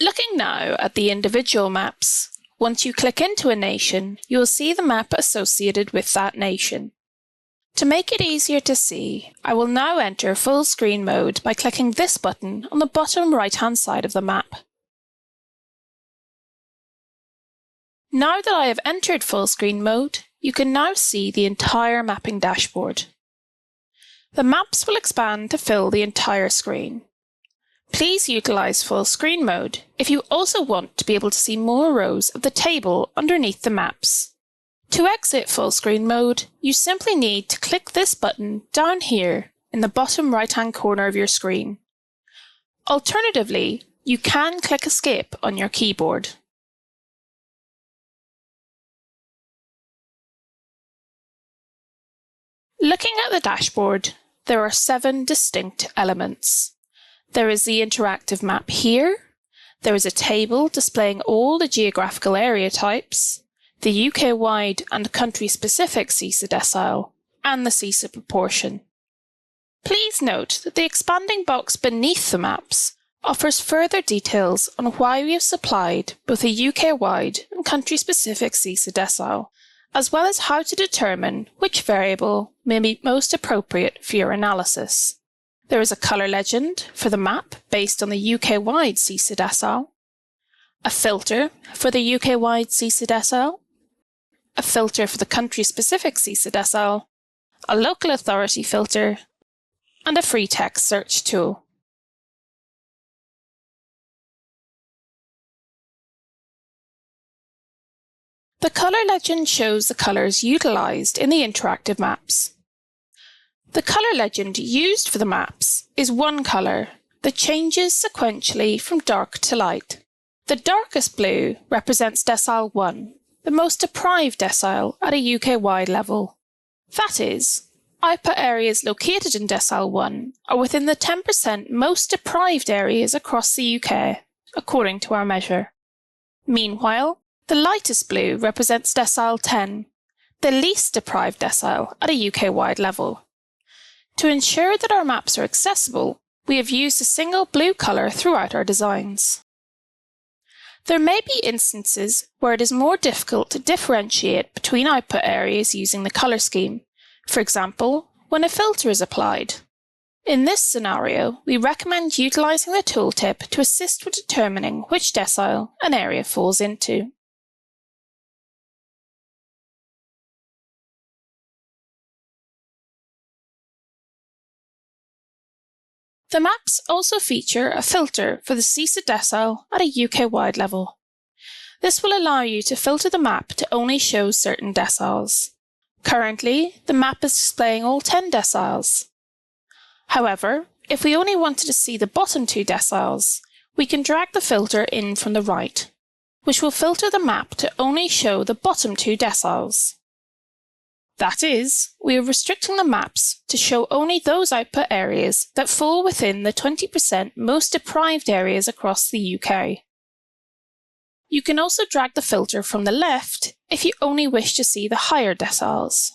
Looking now at the individual maps, once you click into a nation, you will see the map associated with that nation. To make it easier to see, I will now enter full screen mode by clicking this button on the bottom right-hand side of the map. Now that I have entered full screen mode, you can now see the entire mapping dashboard. The maps will expand to fill the entire screen. Please utilise full screen mode if you also want to be able to see more rows of the table underneath the maps. To exit full screen mode, you simply need to click this button down here in the bottom right-hand corner of your screen. Alternatively, you can click Escape on your keyboard. Looking at the dashboard, there are 7 distinct elements. There is the interactive map here, there is a table displaying all the geographical area types, the UK-wide and country-specific SEISA decile, and the SEISA proportion. Please note that the expanding box beneath the maps offers further details on why we have supplied both a UK-wide and country-specific SEISA decile, as well as how to determine which variable may be most appropriate for your analysis. There is a colour legend for the map based on the UK-wide SEISA decile, a filter for the UK-wide SEISA decile, a filter for the country-specific SEISA decile, a local authority filter, and a free text search tool. The colour legend shows the colours utilised in the interactive maps. The colour legend used for the maps is one colour that changes sequentially from dark to light. The darkest blue represents decile 1, the most deprived decile at a UK-wide level. That is, IPA areas located in decile 1 are within the 10% most deprived areas across the UK, according to our measure. Meanwhile, the lightest blue represents decile 10, the least deprived decile at a UK-wide level. To ensure that our maps are accessible, we have used a single blue colour throughout our designs. There may be instances where it is more difficult to differentiate between output areas using the colour scheme, for example, when a filter is applied. In this scenario, we recommend utilising the tooltip to assist with determining which decile an area falls into. The maps also feature a filter for the SEISA decile at a UK-wide level. This will allow you to filter the map to only show certain deciles. Currently, the map is displaying all 10 deciles. However, if we only wanted to see the bottom 2 deciles, we can drag the filter in from the right, which will filter the map to only show the bottom 2 deciles. That is, we are restricting the maps to show only those output areas that fall within the 20% most deprived areas across the UK. You can also drag the filter from the left if you only wish to see the higher deciles.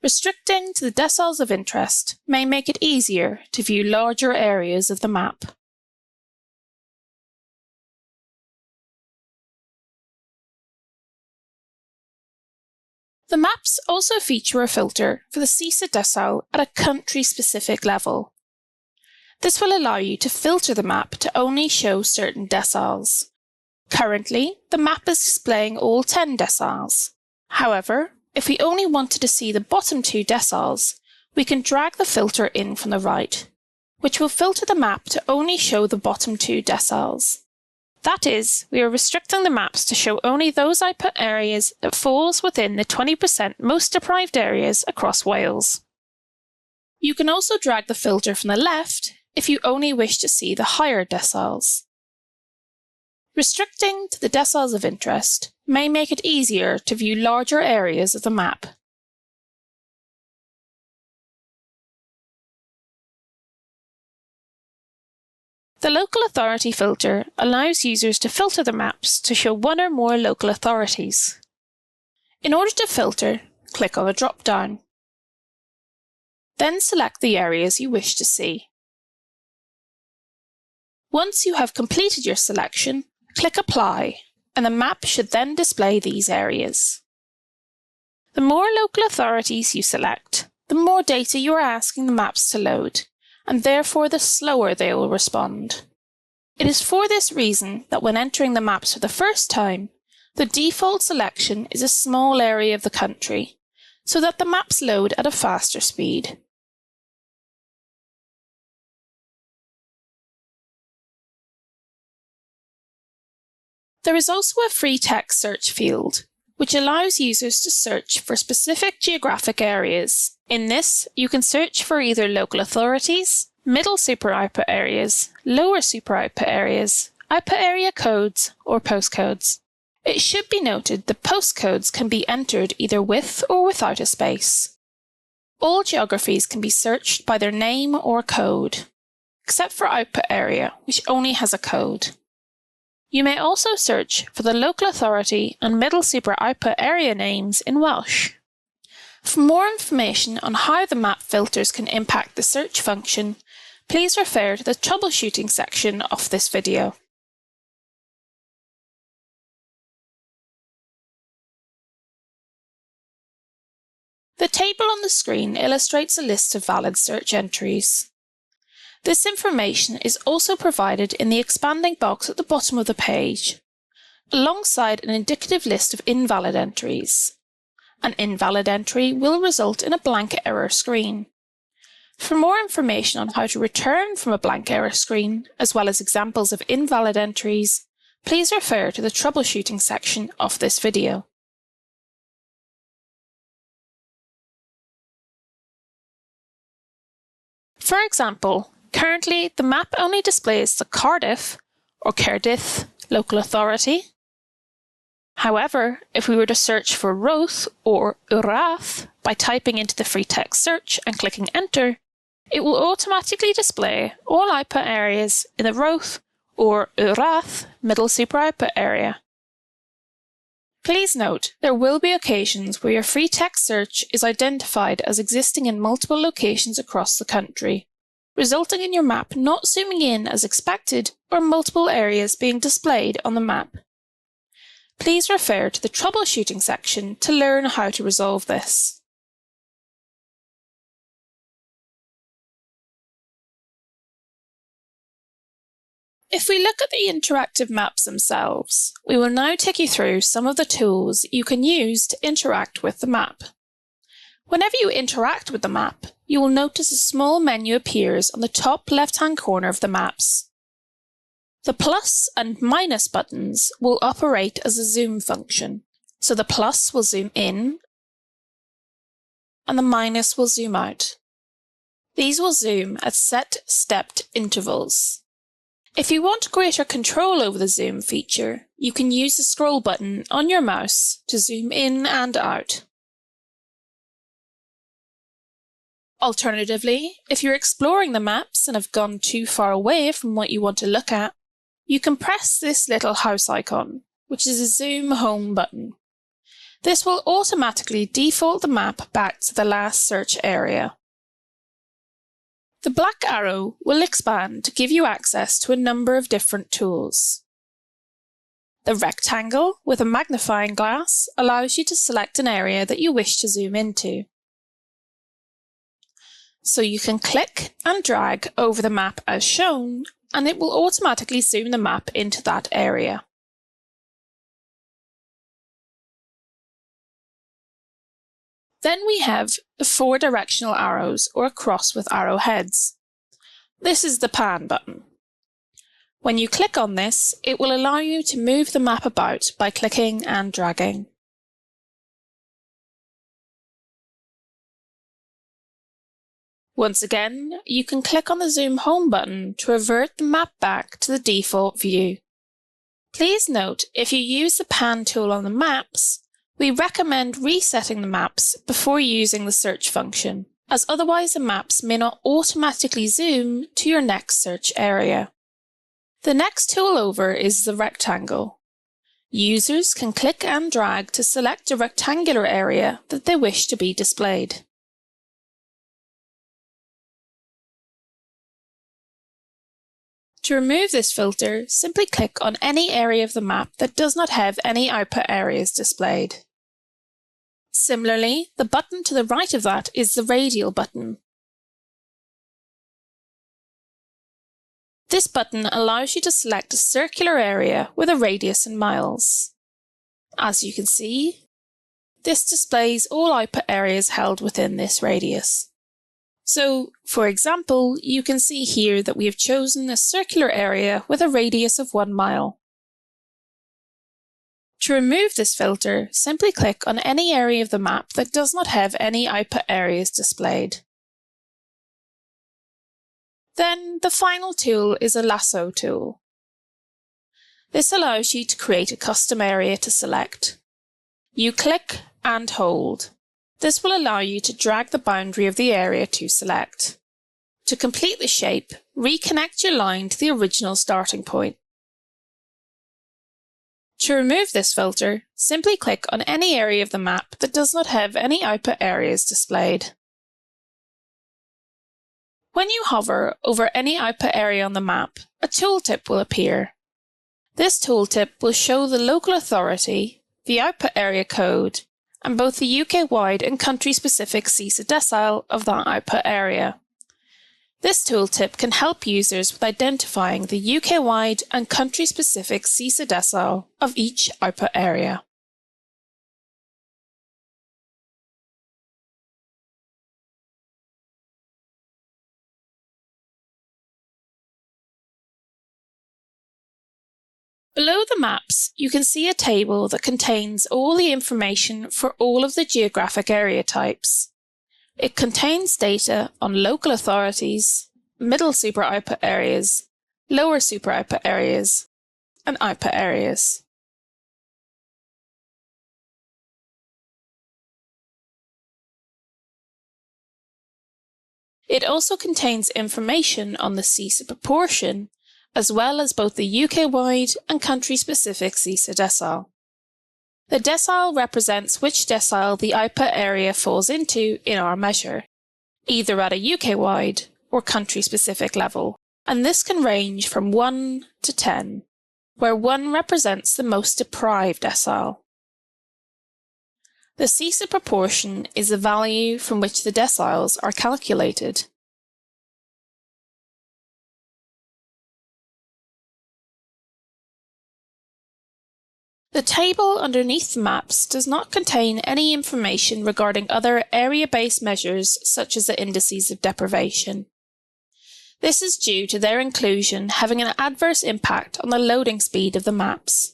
Restricting to the deciles of interest may make it easier to view larger areas of the map. The maps also feature a filter for the SEISA decile at a country-specific level. This will allow you to filter the map to only show certain deciles. Currently, the map is displaying all 10 deciles. However, if we only wanted to see the bottom 2 deciles, we can drag the filter in from the right, which will filter the map to only show the bottom 2 deciles. That is, we are restricting the maps to show only those output areas that falls within the 20% most deprived areas across Wales. You can also drag the filter from the left if you only wish to see the higher deciles. Restricting to the deciles of interest may make it easier to view larger areas of the map. The local authority filter allows users to filter the maps to show one or more local authorities. In order to filter, click on the drop-down. Then select the areas you wish to see. Once you have completed your selection, click Apply, and the map should then display these areas. The more local authorities you select, the more data you are asking the maps to load, and therefore the slower they will respond. It is for this reason that when entering the maps for the first time, the default selection is a small area of the country, so that the maps load at a faster speed. There is also a free text search field, which allows users to search for specific geographic areas. In this, you can search for either local authorities, middle super output areas, lower super output areas, output area codes, or postcodes. It should be noted that postcodes can be entered either with or without a space. All geographies can be searched by their name or code, except for output area, which only has a code. You may also search for the local authority and middle super output area names in Welsh. For more information on how the map filters can impact the search function, please refer to the Troubleshooting section of this video. The table on the screen illustrates a list of valid search entries. This information is also provided in the expanding box at the bottom of the page, alongside an indicative list of invalid entries. An invalid entry will result in a blank error screen. For more information on how to return from a blank error screen, as well as examples of invalid entries, please refer to the Troubleshooting section of this video. For example, currently the map only displays the Cardiff or Cardiff local authority. However, if we were to search for Roath or Urath by typing into the free text search and clicking Enter, it will automatically display all output areas in the Roath or Urath middle super output area. Please note, there will be occasions where your free text search is identified as existing in multiple locations across the country, resulting in your map not zooming in as expected or multiple areas being displayed on the map. Please refer to the Troubleshooting section to learn how to resolve this. If we look at the interactive maps themselves, we will now take you through some of the tools you can use to interact with the map. Whenever you interact with the map, you will notice a small menu appears on the top left-hand corner of the maps. The plus and minus buttons will operate as a zoom function, so the plus will zoom in and the minus will zoom out. These will zoom at set stepped intervals. If you want greater control over the zoom feature, you can use the scroll button on your mouse to zoom in and out. Alternatively, if you're exploring the maps and have gone too far away from what you want to look at, you can press this little house icon, which is a zoom home button. This will automatically default the map back to the last search area. The black arrow will expand to give you access to a number of different tools. The rectangle with a magnifying glass allows you to select an area that you wish to zoom into. So you can click and drag over the map as shown, and it will automatically zoom the map into that area. Then we have the 4 directional arrows or a cross with arrowheads. This is the pan button. When you click on this, it will allow you to move the map about by clicking and dragging. Once again, you can click on the Zoom Home button to revert the map back to the default view. Please note, if you use the pan tool on the maps, we recommend resetting the maps before using the search function, as otherwise the maps may not automatically zoom to your next search area. The next tool over is the rectangle. Users can click and drag to select a rectangular area that they wish to be displayed. To remove this filter, simply click on any area of the map that does not have any output areas displayed. Similarly, the button to the right of that is the Radial button. This button allows you to select a circular area with a radius in miles. As you can see, this displays all output areas held within this radius. So, for example, you can see here that we have chosen a circular area with a radius of 1 mile. To remove this filter, simply click on any area of the map that does not have any output areas displayed. Then, the final tool is a Lasso tool. This allows you to create a custom area to select. You click and hold. This will allow you to drag the boundary of the area to select. To complete the shape, reconnect your line to the original starting point. To remove this filter, simply click on any area of the map that does not have any output areas displayed. When you hover over any output area on the map, a tooltip will appear. This tooltip will show the local authority, the output area code, and both the UK-wide and country-specific SEISA decile of that output area. This tooltip can help users with identifying the UK-wide and country-specific SEISA decile of each output area. Below the maps, you can see a table that contains all the information for all of the geographic area types. It contains data on local authorities, middle super output areas, lower super output areas, and output areas. It also contains information on the SEISA proportion, as well as both the UK-wide and country-specific SEISA decile. The decile represents which decile the output area falls into in our measure, either at a UK-wide or country-specific level, and this can range from 1 to 10, where 1 represents the most deprived decile. The SEISA proportion is the value from which the deciles are calculated. The table underneath the maps does not contain any information regarding other area-based measures such as the indices of deprivation. This is due to their inclusion having an adverse impact on the loading speed of the maps.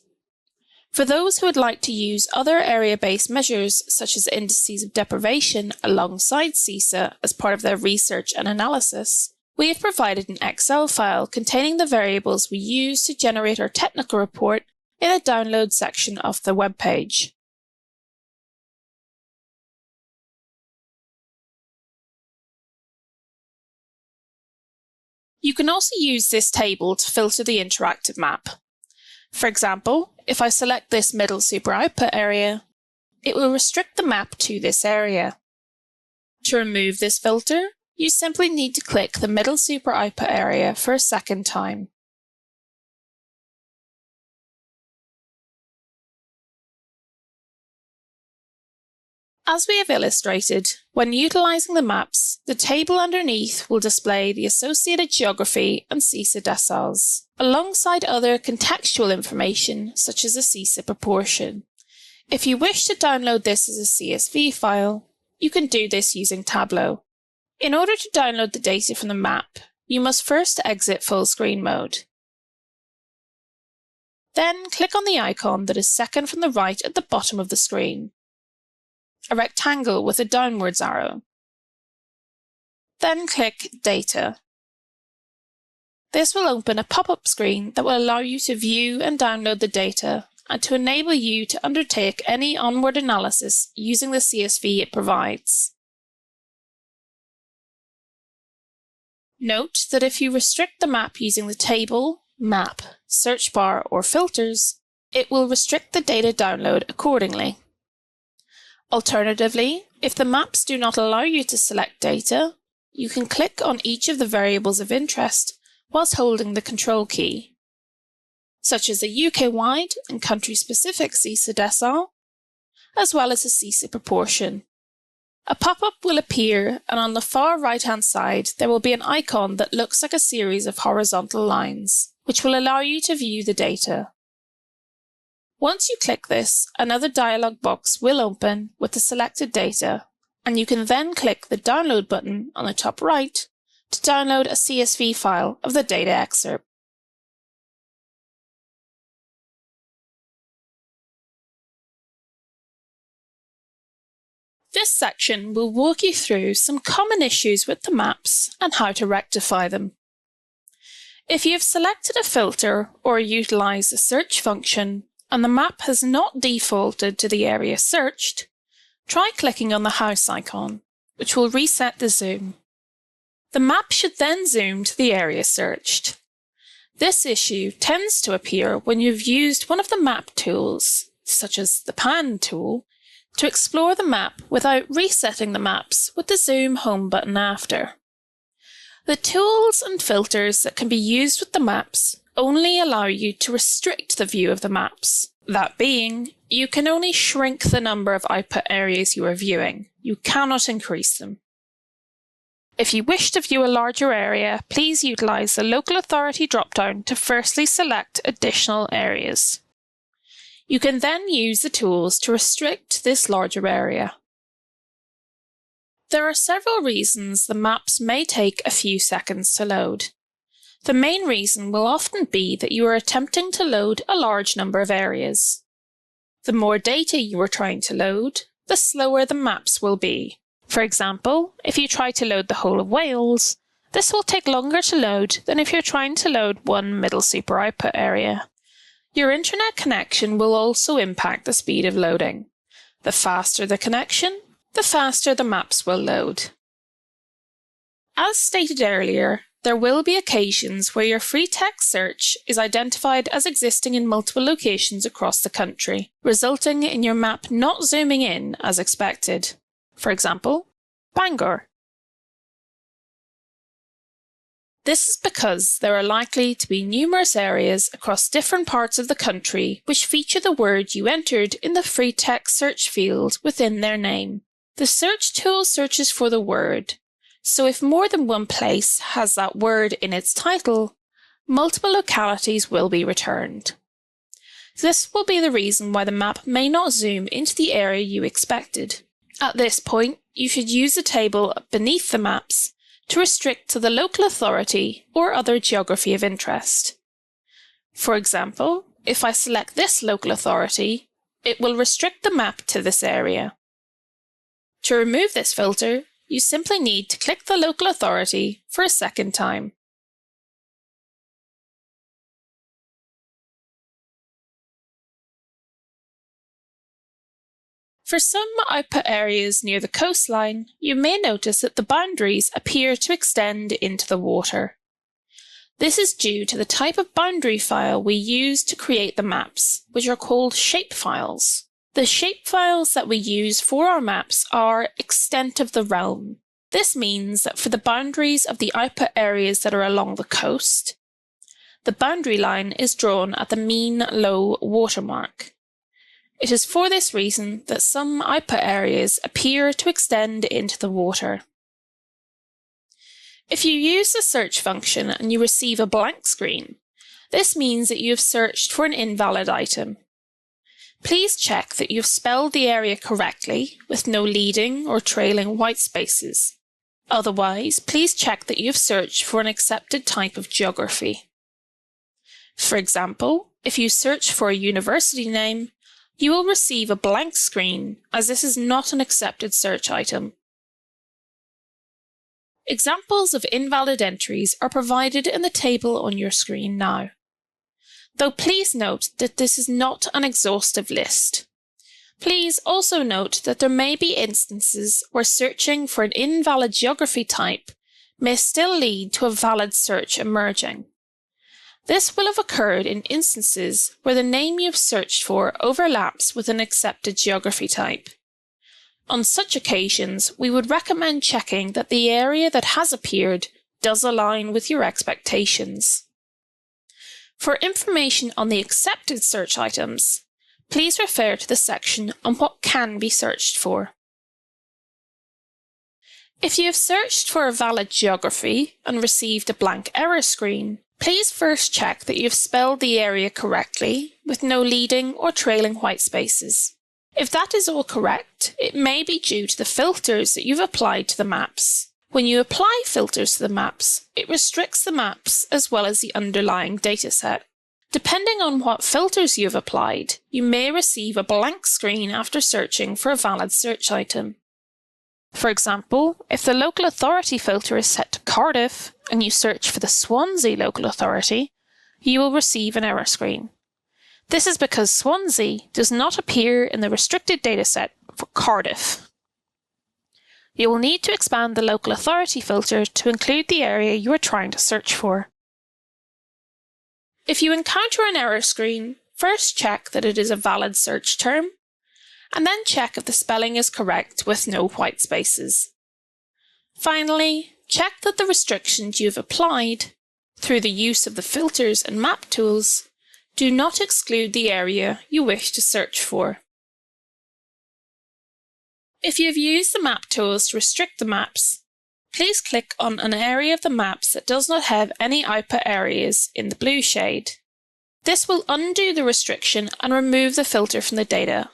For those who would like to use other area-based measures such as indices of deprivation alongside SEISA as part of their research and analysis, we have provided an Excel file containing the variables we use to generate our technical report in the download section of the web page. You can also use this table to filter the interactive map. For example, if I select this middle super output area, it will restrict the map to this area. To remove this filter, you simply need to click the middle super output area for a second time. As we have illustrated, when utilising the maps, the table underneath will display the associated geography and SEISA deciles, alongside other contextual information such as the SEISA proportion. If you wish to download this as a CSV file, you can do this using Tableau. In order to download the data from the map, you must first exit full screen mode. Then click on the icon that is second from the right at the bottom of the screen, a rectangle with a downwards arrow. Then click Data. This will open a pop-up screen that will allow you to view and download the data and to enable you to undertake any onward analysis using the CSV it provides. Note that if you restrict the map using the table, map, search bar or filters, it will restrict the data download accordingly. Alternatively, if the maps do not allow you to select data, you can click on each of the variables of interest whilst holding the Control key, such as a UK-wide and country-specific SEISA decile, as well as a SEISA proportion. A pop-up will appear, and on the far right-hand side there will be an icon that looks like a series of horizontal lines, which will allow you to view the data. Once you click this, another dialog box will open with the selected data, and you can then click the Download button on the top right to download a CSV file of the data excerpt. This section will walk you through some common issues with the maps and how to rectify them. If you have selected a filter or utilised a search function and the map has not defaulted to the area searched, try clicking on the house icon, which will reset the zoom. The map should then zoom to the area searched. This issue tends to appear when you've used one of the map tools, such as the pan tool, to explore the map without resetting the maps with the Zoom Home button after. The tools and filters that can be used with the maps only allow you to restrict the view of the maps. That being, you can only shrink the number of output areas you are viewing. You cannot increase them. If you wish to view a larger area, please utilise the Local Authority drop-down to firstly select additional areas. You can then use the tools to restrict this larger area. There are several reasons the maps may take a few seconds to load. The main reason will often be that you are attempting to load a large number of areas. The more data you are trying to load, the slower the maps will be. For example, if you try to load the whole of Wales, this will take longer to load than if you're trying to load one middle super output area. Your internet connection will also impact the speed of loading. The faster the connection, the faster the maps will load. As stated earlier, there will be occasions where your free text search is identified as existing in multiple locations across the country, resulting in your map not zooming in as expected. For example, Bangor. This is because there are likely to be numerous areas across different parts of the country which feature the word you entered in the free text search field within their name. The search tool searches for the word, so if more than one place has that word in its title, multiple localities will be returned. This will be the reason why the map may not zoom into the area you expected. At this point, you should use the table beneath the maps to restrict to the local authority or other geography of interest. For example, if I select this local authority, it will restrict the map to this area. To remove this filter, you simply need to click the local authority for a second time. For some output areas near the coastline, you may notice that the boundaries appear to extend into the water. This is due to the type of boundary file we use to create the maps, which are called shapefiles. The shapefiles that we use for our maps are extent of the realm. This means that for the boundaries of the output areas that are along the coast, the boundary line is drawn at the mean low water mark. It is for this reason that some output areas appear to extend into the water. If you use the search function and you receive a blank screen, this means that you have searched for an invalid item. Please check that you've spelled the area correctly with no leading or trailing white spaces. Otherwise, please check that you've searched for an accepted type of geography. For example, if you search for a university name, you will receive a blank screen as this is not an accepted search item. Examples of invalid entries are provided in the table on your screen now. Though please note that this is not an exhaustive list. Please also note that there may be instances where searching for an invalid geography type may still lead to a valid search emerging. This will have occurred in instances where the name you have searched for overlaps with an accepted geography type. On such occasions, we would recommend checking that the area that has appeared does align with your expectations. For information on the accepted search items, please refer to the section on what can be searched for. If you have searched for a valid geography and received a blank error screen, please first check that you have spelled the area correctly with no leading or trailing white spaces. If that is all correct, it may be due to the filters that you've applied to the maps. When you apply filters to the maps, it restricts the maps as well as the underlying dataset. Depending on what filters you have applied, you may receive a blank screen after searching for a valid search item. For example, if the local authority filter is set to Cardiff and you search for the Swansea local authority, you will receive an error screen. This is because Swansea does not appear in the restricted dataset for Cardiff. You will need to expand the local authority filter to include the area you are trying to search for. If you encounter an error screen, first check that it is a valid search term, and then check if the spelling is correct with no white spaces. Finally, check that the restrictions you have applied, through the use of the filters and map tools, do not exclude the area you wish to search for. If you have used the map tools to restrict the maps, please click on an area of the maps that does not have any output areas in the blue shade. This will undo the restriction and remove the filter from the data.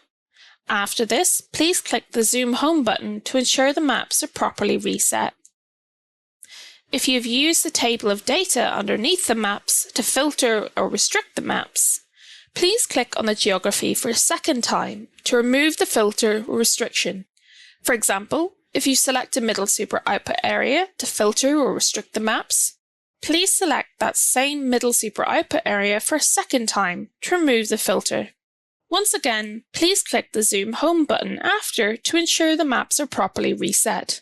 After this, please click the Zoom Home button to ensure the maps are properly reset. If you have used the table of data underneath the maps to filter or restrict the maps, please click on the geography for a second time to remove the filter or restriction. For example, if you select a middle super output area to filter or restrict the maps, please select that same middle super output area for a second time to remove the filter. Once again, please click the Zoom Home button after to ensure the maps are properly reset.